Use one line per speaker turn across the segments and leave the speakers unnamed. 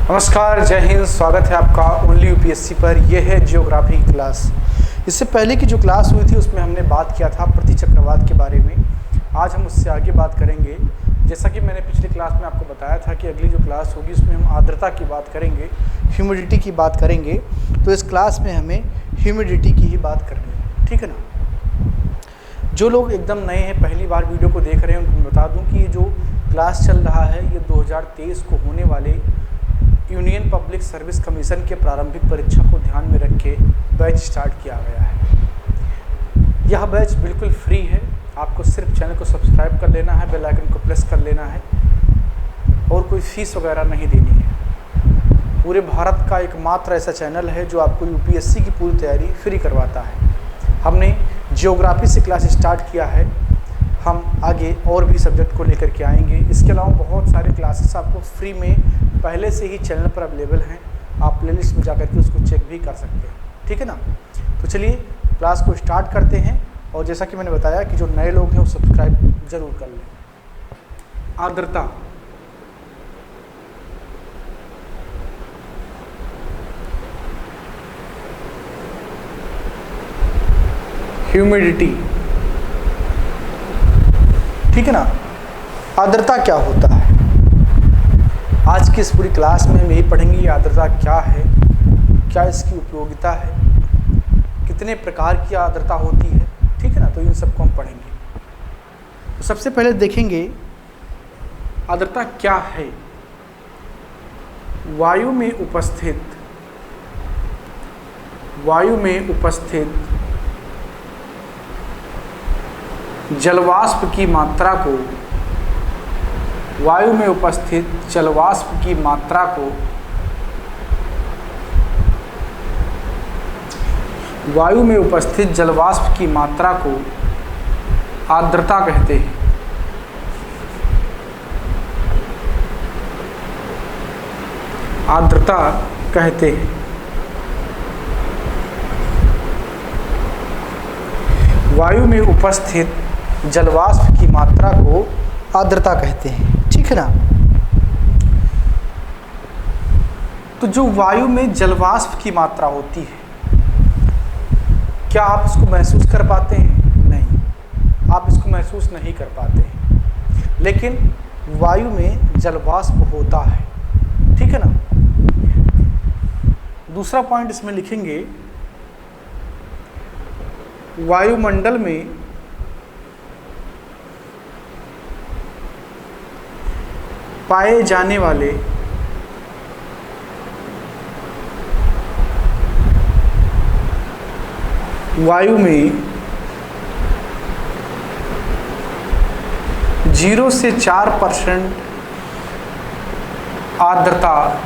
नमस्कार, जय हिंद। स्वागत है आपका ओनली यूपीएससी पर। यह है जियोग्राफी की क्लास। इससे पहले की जो क्लास हुई थी उसमें हमने बात किया था प्रतिचक्रवात के बारे में। आज हम उससे आगे बात करेंगे। जैसा कि मैंने पिछली क्लास में आपको बताया था कि अगली जो क्लास होगी उसमें हम आर्द्रता की बात करेंगे, ह्यूमिडिटी की बात करेंगे। तो इस क्लास में हमें ह्यूमिडिटी की ही बात करनी है, ठीक है ना। जो लोग एकदम नए हैं, पहली बार वीडियो को देख रहे हैं, उनको बता दूँ कि ये जो क्लास चल रहा है ये 2023 को होने वाले यूनियन पब्लिक सर्विस कमीशन के प्रारंभिक परीक्षा को ध्यान में रख के बैच स्टार्ट किया गया है। यह बैच बिल्कुल फ्री है। आपको सिर्फ चैनल को सब्सक्राइब कर लेना है, बेल आइकन को प्रेस कर लेना है और कोई फीस वगैरह नहीं देनी है। पूरे भारत का एकमात्र ऐसा चैनल है जो आपको यूपीएससी की पूरी तैयारी फ्री करवाता है। हमने जियोग्राफी से क्लास स्टार्ट किया है, हम आगे और भी सब्जेक्ट को लेकर के आएंगे। इसके अलावा बहुत सारे क्लासेस आपको फ्री में पहले से ही चैनल पर अवेलेबल हैं। आप प्लेलिस्ट में जाकर के उसको चेक भी कर सकते हैं, ठीक है ना। तो चलिए क्लास को स्टार्ट करते हैं। और जैसा कि मैंने बताया कि जो नए लोग हैं वो सब्सक्राइब जरूर कर लें। आर्द्रता, ह्यूमिडिटी, ठीक है ना। आर्द्रता क्या होता है, आज की इस पूरी क्लास में हम यही पढ़ेंगे। ये आर्द्रता क्या है, क्या इसकी उपयोगिता है, कितने प्रकार की आर्द्रता होती है, ठीक है ना। तो इन सबको हम पढ़ेंगे। तो सबसे पहले देखेंगे आर्द्रता क्या है। वायु में उपस्थित जलवाष्प की मात्रा को वायु में उपस्थित जलवाष्प की मात्रा को आर्द्रता कहते हैं। आर्द्रता कहते हैं। वायु में उपस्थित जलवाष्प की मात्रा को आर्द्रता कहते हैं, ठीक है ना। तो जो वायु में जलवाष्प की मात्रा होती है, क्या आप इसको महसूस कर पाते हैं? नहीं, आप इसको महसूस नहीं कर पाते हैं, लेकिन वायु में जलवाष्प होता है, ठीक है ना। दूसरा पॉइंट इसमें लिखेंगे, वायुमंडल में पाए जाने वाले वायु में 0 से 4% आर्द्रता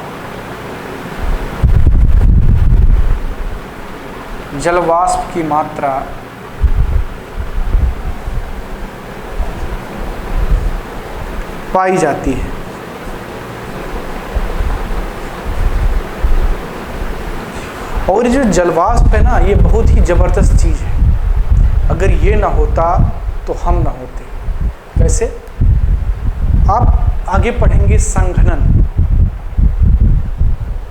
जलवाष्प की मात्रा पाई जाती है। और ये जो जलवाष्प है ना, ये बहुत ही ज़बरदस्त चीज़ है। अगर ये ना होता तो हम ना होते। कैसे? आप आगे पढ़ेंगे संघनन।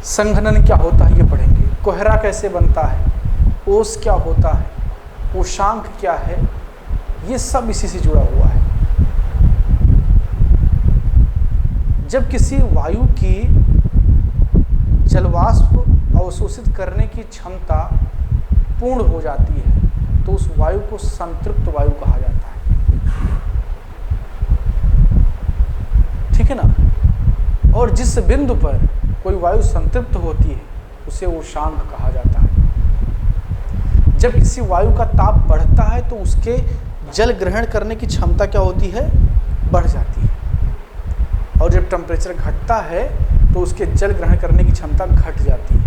संघनन क्या होता है ये पढ़ेंगे। कोहरा कैसे बनता है, ओस क्या होता है, उषांक क्या है, ये सब इसी से जुड़ा हुआ है। जब किसी वायु की जलवाष्प अवशोषित करने की क्षमता पूर्ण हो जाती है तो उस वायु को संतृप्त वायु कहा जाता है, ठीक है ना। और जिस बिंदु पर कोई वायु संतृप्त होती है उसे उषांक कहा जाता है। जब किसी वायु का ताप बढ़ता है तो उसके जल ग्रहण करने की क्षमता क्या होती है, बढ़ जाती है। और जब टेम्परेचर घटता है तो उसके जल ग्रहण करने की क्षमता घट जाती है।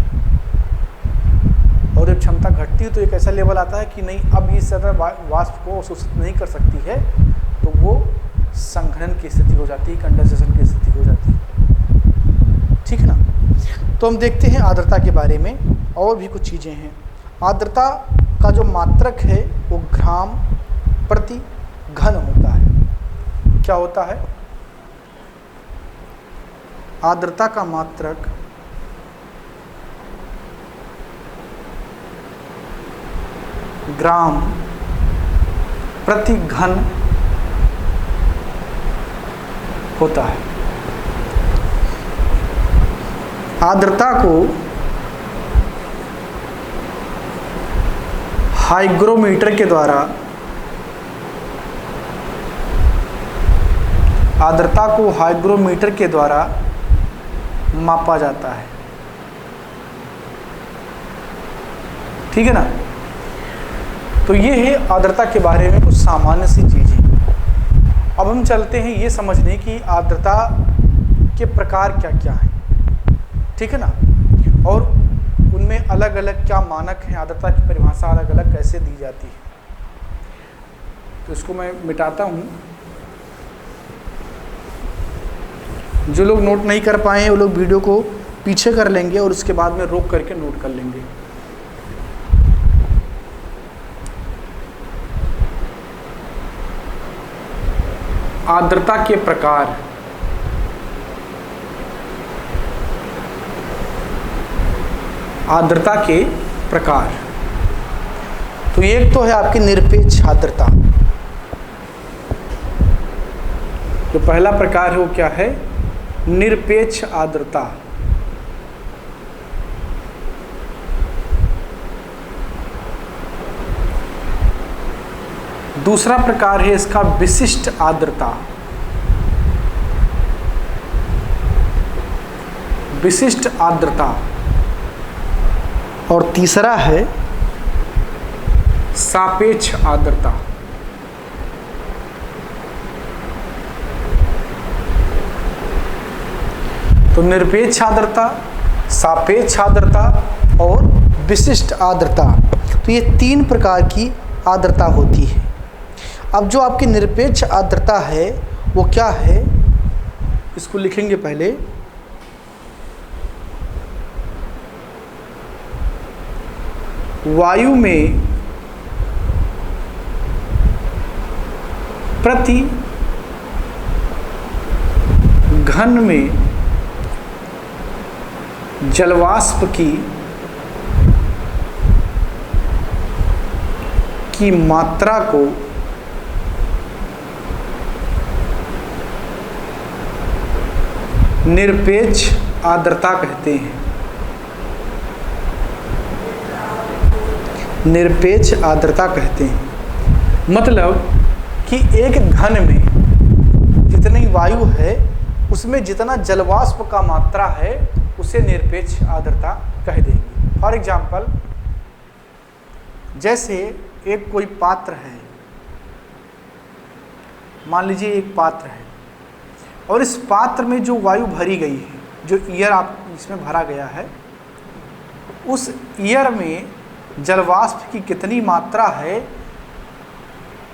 और जब क्षमता घटती है तो एक ऐसा लेवल आता है कि नहीं, अब इस तरह वाष्प को अवशोषित नहीं कर सकती है, तो वो संघनन की स्थिति हो जाती है, कंडेंसेशन की स्थिति हो जाती है, ठीक है ना। तो हम देखते हैं आर्द्रता के बारे में। और भी कुछ चीज़ें हैं। आर्द्रता का जो मात्रक है वो ग्राम प्रति घन होता है। क्या होता है? आर्द्रता का मात्रक ग्राम प्रति घन होता है। आर्द्रता को हाइग्रोमीटर के द्वारा आर्द्रता को हाइग्रोमीटर के द्वारा मापा जाता है। ठीक है ना। तो ये है आर्द्रता के बारे में कुछ सामान्य सी चीजें। अब हम चलते हैं ये समझने की आर्द्रता के प्रकार क्या क्या हैं। ठीक है ना। और उनमें अलग अलग क्या मानक हैं, आर्द्रता की परिभाषा अलग अलग कैसे दी जाती है। तो इसको मैं मिटाता हूँ। जो लोग नोट नहीं कर पाए हैं वो लोग वीडियो को पीछे कर लेंगे और उसके बाद में रोक करके नोट कर लेंगे। आर्द्रता के प्रकार। आर्द्रता के प्रकार तो एक तो है आपकी निरपेक्ष आर्द्रता। जो पहला प्रकार है वो क्या है? निरपेक्ष आर्द्रता। दूसरा प्रकार है इसका विशिष्ट आर्द्रता। विशिष्ट आर्द्रता। और तीसरा है सापेक्ष आर्द्रता। तो निरपेक्ष आर्द्रता, सापेक्ष आर्द्रता और विशिष्ट आर्द्रता, तो ये तीन प्रकार की आर्द्रता होती है। अब जो आपकी निरपेक्ष आर्द्रता है वो क्या है, इसको लिखेंगे पहले। वायु में प्रति घन में जलवाष्प की मात्रा को निरपेक्ष आर्द्रता कहते हैं। निरपेक्ष आर्द्रता कहते हैं मतलब कि एक घन में जितनी वायु है उसमें जितना जलवाष्प का मात्रा है उसे निरपेक्ष आर्द्रता कह देंगे। फॉर एग्जाम्पल, जैसे एक कोई पात्र है, मान लीजिए एक पात्र है और इस पात्र में जो वायु भरी गई है, जो ईयर आप इसमें भरा गया है, उस ईयर में जलवाष्प की कितनी मात्रा है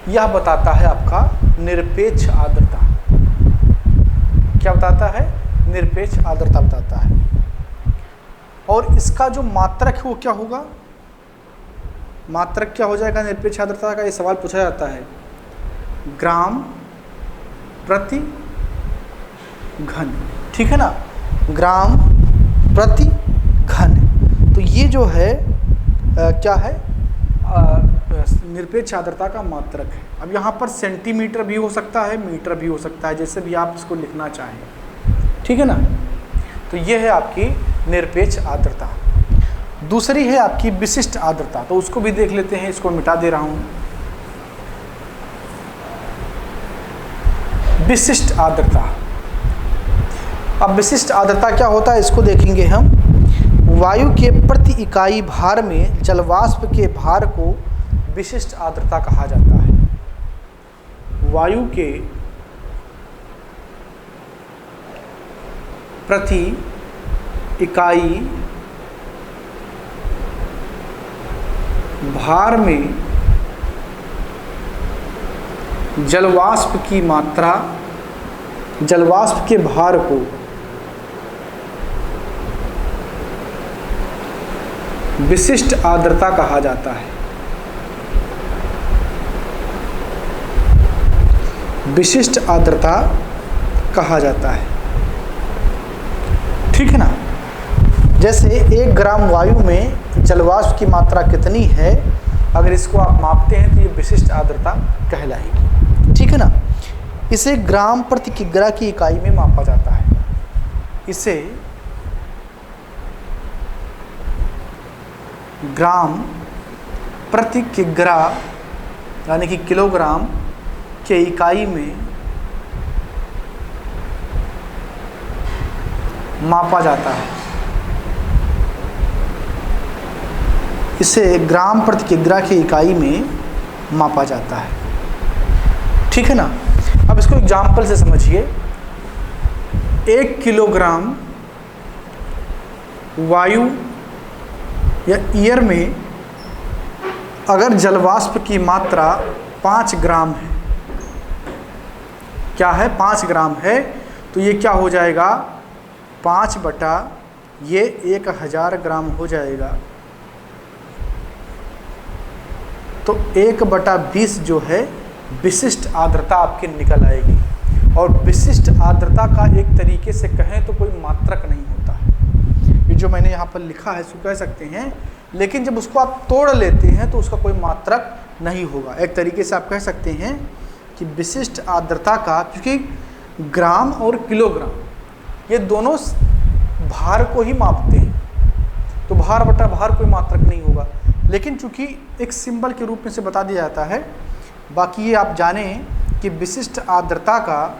यह बताता है आपका निरपेक्ष आर्द्रता। क्या बताता है? निरपेक्ष आर्द्रता बताता है। और इसका जो मात्रक है वो क्या होगा? मात्रक क्या हो जाएगा निरपेक्ष आर्द्रता का? ये सवाल पूछा जाता है। ग्राम प्रति घन। ठीक है ना, ग्राम प्रति घन। तो ये जो है क्या है? निरपेक्ष आर्द्रता का मात्रक है। अब यहाँ पर सेंटीमीटर भी हो सकता है, मीटर भी हो सकता है, जैसे भी आप इसको लिखना चाहें। ठीक है ना। तो ये है आपकी निरपेक्ष आर्द्रता। दूसरी है आपकी विशिष्ट आर्द्रता, तो उसको भी देख लेते हैं। इसको मिटा दे रहा हूँ। विशिष्ट आर्द्रता। अब विशिष्ट आर्द्रता क्या होता है इसको देखेंगे हम। वायु के प्रति इकाई भार में जलवाष्प के भार को विशिष्ट आर्द्रता कहा जाता है। वायु के प्रति इकाई भार में जलवाष्प की मात्रा, जलवाष्प के भार को विशिष्ट आर्द्रता कहा जाता है। विशिष्ट आर्द्रता कहा जाता है। ठीक है ना। जैसे 1 ग्राम वायु में जलवाष्प की मात्रा कितनी है, अगर इसको आप मापते हैं तो ये विशिष्ट आर्द्रता कहलाएगी। ठीक है ना। इसे ग्राम प्रति किग्रा की इकाई में मापा जाता है। इसे ग्राम प्रति किग्रा यानी कि किलोग्राम के इकाई में मापा जाता है। इसे ग्राम प्रति किग्रा की इकाई में मापा जाता है। ठीक है ना। अब इसको एग्जाम्पल से समझिए। 1 किलोग्राम वायु या ईयर में अगर जलवाष्प की मात्रा 5 ग्राम है, क्या है 5 ग्राम है, तो ये क्या हो जाएगा 5 बटा ये 1000 ग्राम हो जाएगा। तो 1/20 जो है विशिष्ट आर्द्रता आपकी निकल आएगी। और विशिष्ट आर्द्रता का एक तरीके से कहें तो कोई मात्रक नहीं होता है। ये जो मैंने यहाँ पर लिखा है उसको कह सकते हैं, लेकिन जब उसको आप तोड़ लेते हैं तो उसका कोई मात्रक नहीं होगा। एक तरीके से आप कह सकते हैं कि विशिष्ट आर्द्रता का, क्योंकि ग्राम और किलोग्राम ये दोनों भार को ही मापते हैं, तो भार बटा भार कोई मात्रक नहीं होगा। लेकिन चूंकि एक सिंबल के रूप में से बता दिया जाता है, बाकी ये आप जानें कि विशिष्ट आर्द्रता का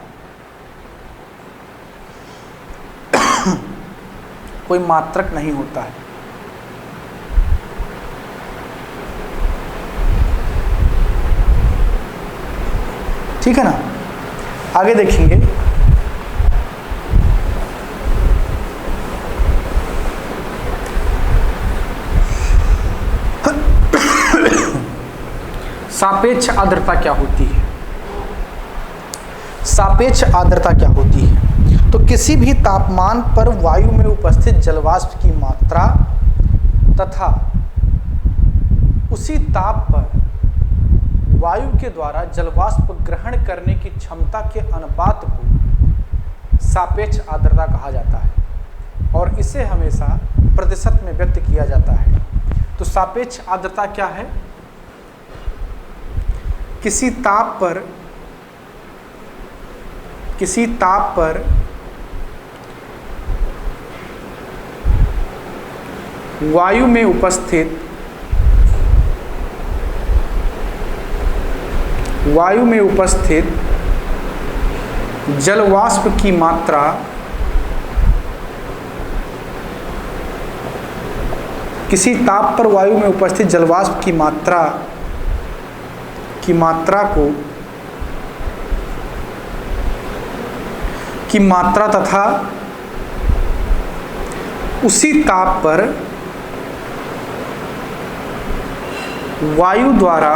कोई मात्रक नहीं होता है। ठीक है ना। आगे देखेंगे। सापेक्ष आर्द्रता क्या होती है? सापेक्ष आर्द्रता क्या होती है? तो किसी भी तापमान पर वायु में उपस्थित जलवाष्प की मात्रा तथा उसी ताप पर वायु के द्वारा जलवाष्प ग्रहण करने की क्षमता के अनुपात को सापेक्ष आर्द्रता कहा जाता है और इसे हमेशा प्रतिशत में व्यक्त किया जाता है। तो सापेक्ष आर्द्रता क्या है? किसी ताप पर वायु में उपस्थित जलवाष्प की मात्रा किसी ताप पर वायु में उपस्थित जलवाष्प की मात्रा तथा उसी ताप पर वायु द्वारा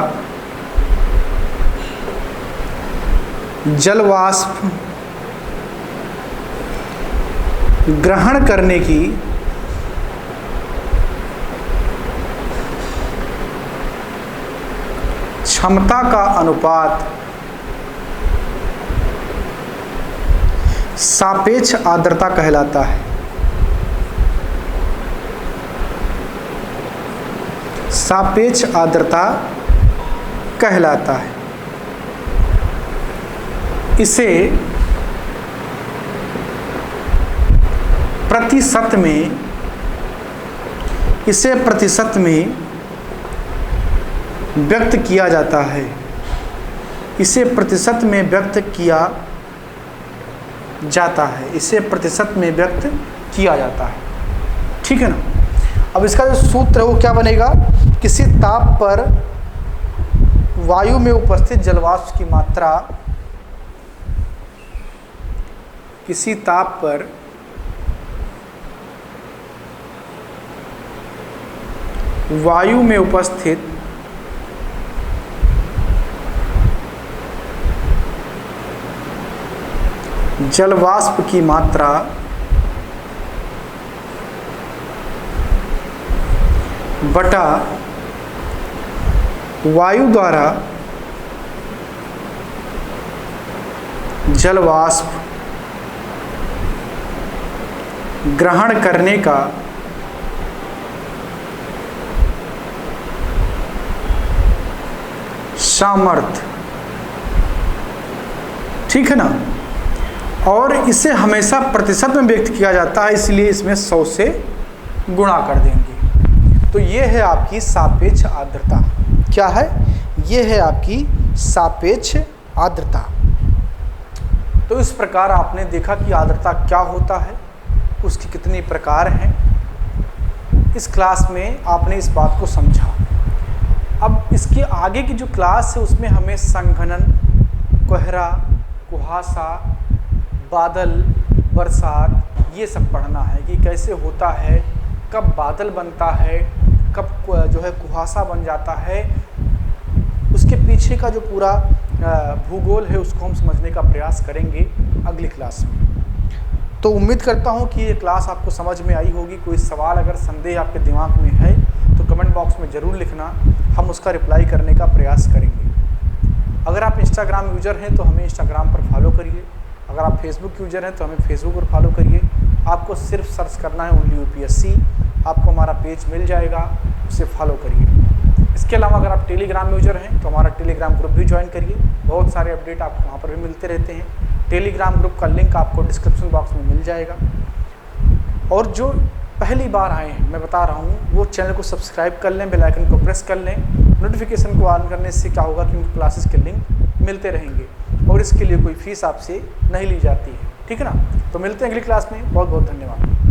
जलवाष्प ग्रहण करने की क्षमता का अनुपात सापेक्ष आर्द्रता कहलाता है। सापेक्ष आर्द्रता कहलाता है। इसे प्रतिशत में व्यक्त किया जाता है। इसे प्रतिशत में व्यक्त किया जाता है। इसे प्रतिशत में व्यक्त किया जाता है। ठीक है ना। अब इसका जो सूत्र है वो क्या बनेगा? किसी ताप पर वायु में उपस्थित जलवाष्प की मात्रा, किसी ताप पर वायु में उपस्थित जलवाष्प की मात्रा बटा वायु द्वारा जलवाष्प ग्रहण करने का सामर्थ्य, ठीक है ना। और इसे हमेशा प्रतिशत में व्यक्त किया जाता है, इसलिए इसमें 100 से गुणा कर देंगे। तो ये है आपकी सापेक्ष आर्द्रता। क्या है? ये है आपकी सापेक्ष आर्द्रता। तो इस प्रकार आपने देखा कि आर्द्रता क्या होता है, उसके कितने प्रकार हैं। इस क्लास में आपने इस बात को समझा। अब इसके आगे की जो क्लास है उसमें हमें संघनन, कोहरा, कुहासा, बादल, बरसात, ये सब पढ़ना है कि कैसे होता है, कब बादल बनता है, कब जो है कुहासा बन जाता है। उसके पीछे का जो पूरा भूगोल है उसको हम समझने का प्रयास करेंगे अगली क्लास में। तो उम्मीद करता हूँ कि ये क्लास आपको समझ में आई होगी। कोई सवाल अगर संदेह आपके दिमाग में है तो कमेंट बॉक्स में ज़रूर लिखना, हम उसका रिप्लाई करने का प्रयास करेंगे। अगर आप इंस्टाग्राम यूज़र हैं तो हमें इंस्टाग्राम पर फॉलो करिए। अगर आप फेसबुक यूज़र हैं तो हमें फेसबुक पर फॉलो करिए। आपको सिर्फ सर्च करना है ओनली यूपीएससी, आपको हमारा पेज मिल जाएगा, उसे फॉलो करिए। इसके अलावा अगर आप टेलीग्राम यूज़र हैं तो हमारा टेलीग्राम ग्रुप भी ज्वाइन करिए। बहुत सारे अपडेट आपको वहाँ पर भी मिलते रहते हैं। टेलीग्राम ग्रुप का लिंक आपको डिस्क्रिप्शन बॉक्स में मिल जाएगा। और जो पहली बार आए हैं, मैं बता रहा हूँ, वो चैनल को सब्सक्राइब कर लें, बेल आइकन को प्रेस कर लें। नोटिफिकेशन को ऑन करने से क्या होगा कि उनको क्लासेस के लिंक मिलते रहेंगे और इसके लिए कोई फीस आपसे नहीं ली जाती है, ठीक है ना। तो मिलते हैं अगली क्लास में। बहुत बहुत धन्यवाद।